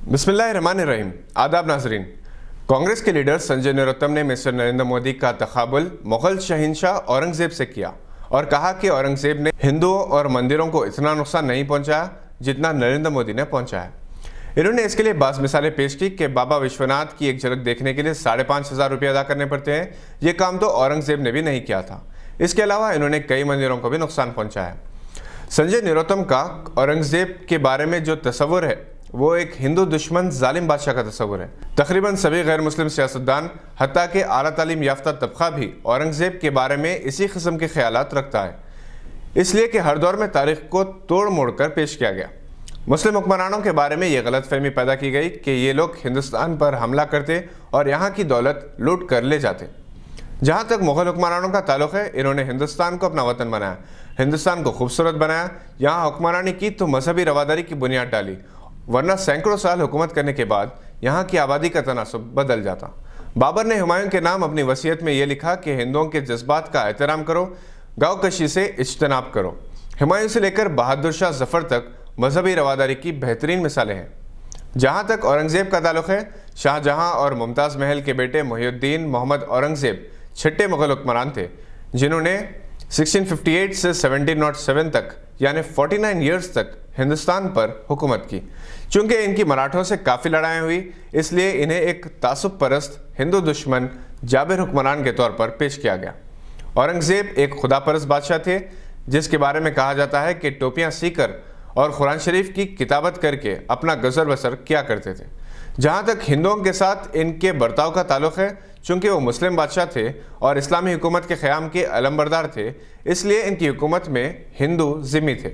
बिस्मिल्लाहिर्रहमानिर्रहीम। आदाब नाजरीन। कांग्रेस के लीडर संजय निरुत्तम ने मिस्टर नरेंद्र मोदी का तकाबुल मुगल शहंशाह औरंगजेब से किया और कहा कि औरंगजेब ने हिंदुओं और मंदिरों को इतना नुकसान नहीं पहुंचाया जितना नरेंद्र मोदी ने पहुंचाया। इन्होंने इसके लिए बास मिसालें पेश की कि बाबा विश्वनाथ की एक झलक देखने के लिए 5,500 रुपये अदा करने पड़ते हैं। ये काम तो औरंगजेब ने भी नहीं किया था। इसके अलावा इन्होंने कई मंदिरों को भी नुकसान पहुंचाया। संजय निरुत्तम का औरंगजेब के बारे में जो तस्वुर है वो एक हिंदू दुश्मन जालिम बादशाह का तस्वुर है। तकरीबन सभी गैर मुस्लिम सियासतदान हत्ता के आला तालीम याफ्ता तबका भी औरंगजेब के बारे में इसी किस्म के ख्यालात रखता है, इसलिए कि हर दौर में तारीख को तोड़ मोड़ कर पेश किया गया। मुस्लिम हुक्मरानों के बारे में यह गलत फहमी पैदा की गई कि ये लोग हिंदुस्तान पर हमला करते और यहाँ की दौलत लूट कर ले जाते। जहाँ तक मुगल हुक्मरानों का ताल्लुक है, इन्होंने हिंदुस्तान को अपना वतन बनाया, हिंदुस्तान को खूबसूरत बनाया, यहाँ हुक्मरानी की तो मजहबी रवादारी की बुनियाद डाली, वरना सैकड़ों साल हुकूमत करने के बाद यहाँ की आबादी का तनासुब बदल जाता। बाबर ने हुमायूं के नाम अपनी वसीयत में ये लिखा कि हिंदुओं के जज्बात का एहतराम करो, गाँवकशी से इज्तनाब करो। हुमायूं से लेकर बहादुर शाह जफर तक मजहबी रवादारी की बेहतरीन मिसालें हैं। जहाँ तक औरंगजेब का ताल्लुक है, शाहजहाँ और मुमताज़ महल के बेटे मुहिउद्दीन मोहम्मद औरंगजेब छठे मुगल हुक्मरान थे, जिन्होंने 1658 से 1707 तक यानी 49 ईयर्स तक हिंदुस्तान पर हुकूमत की। चूंकि इनकी मराठों से काफ़ी लड़ाई हुई, इसलिए इन्हें एक तासुब परस्त हिंदू दुश्मन जाबिर हुक्मरान के तौर पर पेश किया गया। औरंगजेब एक खुदा परस्त बादशाह थे, जिसके बारे में कहा जाता है कि टोपियाँ सीकर और कुरान शरीफ की किताबत करके अपना गुजर बसर किया करते थे। जहाँ तक हिंदुओं के साथ इनके बर्ताव का ताल्लुक है, चूँकि वो मुस्लिम बादशाह थे और इस्लामी हुकूमत के क़याम के अलमबरदार थे, इसलिए इनकी हुकूमत में हिंदू ज़िम्मी थे।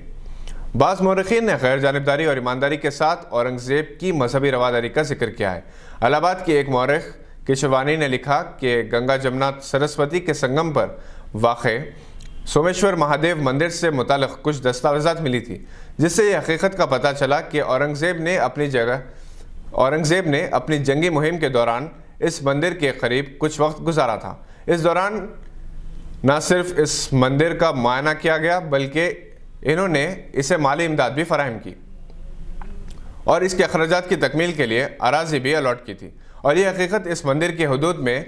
बाज़ मौरख़ीन ने गैर जानिबदारी और ईमानदारी के साथ औरंगज़ेब की मजहबी रवादारी का जिक्र किया है। इलाहाबाद की एक मौरख़ केशवानी ने लिखा कि गंगा जमुना सरस्वती के संगम पर वाक़े सोमेश्वर महादेव मंदिर से मुताल्लिक़ कुछ दस्तावेज़ात मिली थी, जिससे यह हकीकत का पता चला कि औरंगज़ेब ने अपनी जंगी मुहिम के दौरान इस मंदिर के करीब कुछ वक्त गुजारा था। इस दौरान न सिर्फ इस मंदिर का मुआयना किया गया, बल्कि इन्होंने इसे माली इमदाद भी फराहम की और इसके अखराजात की तकमील के लिए अराजी भी अलॉट की थी। और ये हकीकत इस मंदिर के हदूद में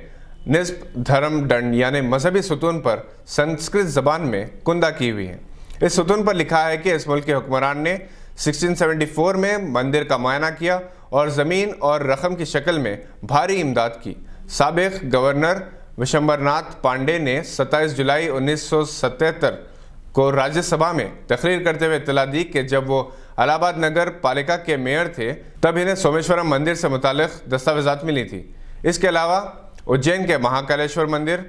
निस्ब धर्म दंड यानी मजहबी सुतून पर संस्कृत ज़बान में कुंदा की हुई है। इस सुतून पर लिखा है कि इस मुल्क के हुक्मरान ने 1674 में मंदिर का मुआयना किया और ज़मीन और रकम की शक्ल में भारी इमदाद की। साबिक़ गवर्नर विशंबरनाथ पांडे ने 27 जुलाई 1977 को राज्यसभा में तकरीर करते हुए इत्तला दी कि जब वो इलाहाबाद नगर पालिका के मेयर थे, तब इन्हें सोमेश्वरम मंदिर से मुताल्लिक़ दस्तावेज़ात मिली थी। इसके अलावा उज्जैन के महाकालेश्वर मंदिर,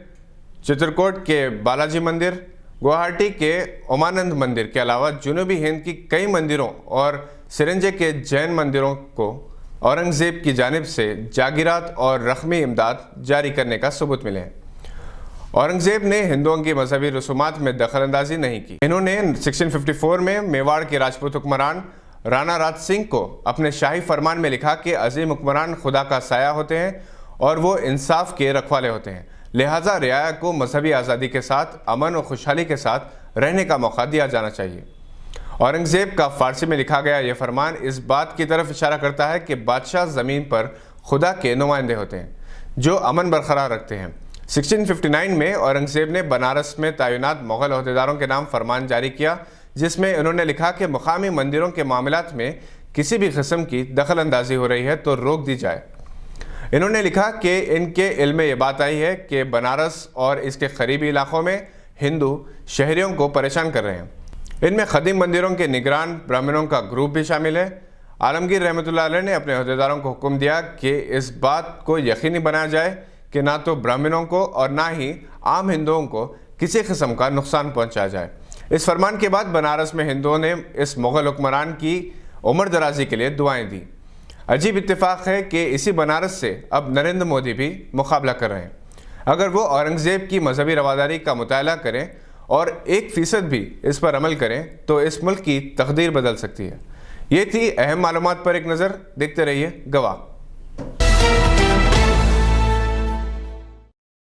चित्रकूट के बालाजी मंदिर, गुवाहाटी के उमानंद मंदिर के अलावा जनूबी हिंद की कई मंदिरों और सिरंजे के जैन मंदिरों को औरंगज़ेब की जानिब से जागीरात और रकमी इमदाद जारी करने का सबूत मिले हैं। औरंगज़ेब ने हिंदुओं की मजहबी रसूमात में दखल अंदाजी नहीं की। इन्होंने 1654 में मेवाड़ के राजपूत हुक्मरान राणा राज सिंह को अपने शाही फरमान में लिखा कि अजीम हुक्मरान खुदा का साया होते हैं और वो इंसाफ के रखवाले होते हैं, लिहाजा रियाया को मजहबी आज़ादी के साथ अमन और खुशहाली के साथ रहने का मौका दिया जाना चाहिए। औरंगज़ेब का फ़ारसी में लिखा गया यह फरमान इस बात की तरफ इशारा करता है कि बादशाह ज़मीन पर खुदा के नुमाइंदे होते हैं जो अमन बरकरार रखते हैं। 1659 में औरंगज़ेब ने बनारस में तैनात मुग़ल अहदेदारों के नाम फरमान जारी किया, जिसमें उन्होंने लिखा कि मुकामी मंदिरों के मामलात में किसी भी किस्म की दखल अंदाजी हो रही है तो रोक दी जाए। इन्होंने लिखा कि इनके इल्म में ये बात आई है कि बनारस और इसके करीबी इलाकों में हिंदू शहरियों को परेशान कर रहे हैं। इनमें खदीम मंदिरों के निगरान ब्राह्मणों का ग्रुप भी शामिल है। आलमगीर रहमतुल्लाह अलैह ने अपने अहदेदारों को हुक्म दिया कि इस बात को यकीनी बनाया जाए कि ना तो ब्राह्मणों को और ना ही आम हिंदुओं को किसी किस्म का नुकसान पहुंचाया जाए। इस फरमान के बाद बनारस में हिंदुओं ने इस मुग़ल हुक्मरान की उम्र दराजी के लिए दुआएं दी। अजीब इत्तेफाक है कि इसी बनारस से अब नरेंद्र मोदी भी मुकाबला कर रहे हैं। अगर वो औरंगज़ेब की मजहबी रवादारी का मुताला करें और 1% भी इस पर अमल करें तो इस मुल्क की तकदीर बदल सकती है। ये थी अहम मालूमात पर एक नज़र। देखते रहिए गवाह।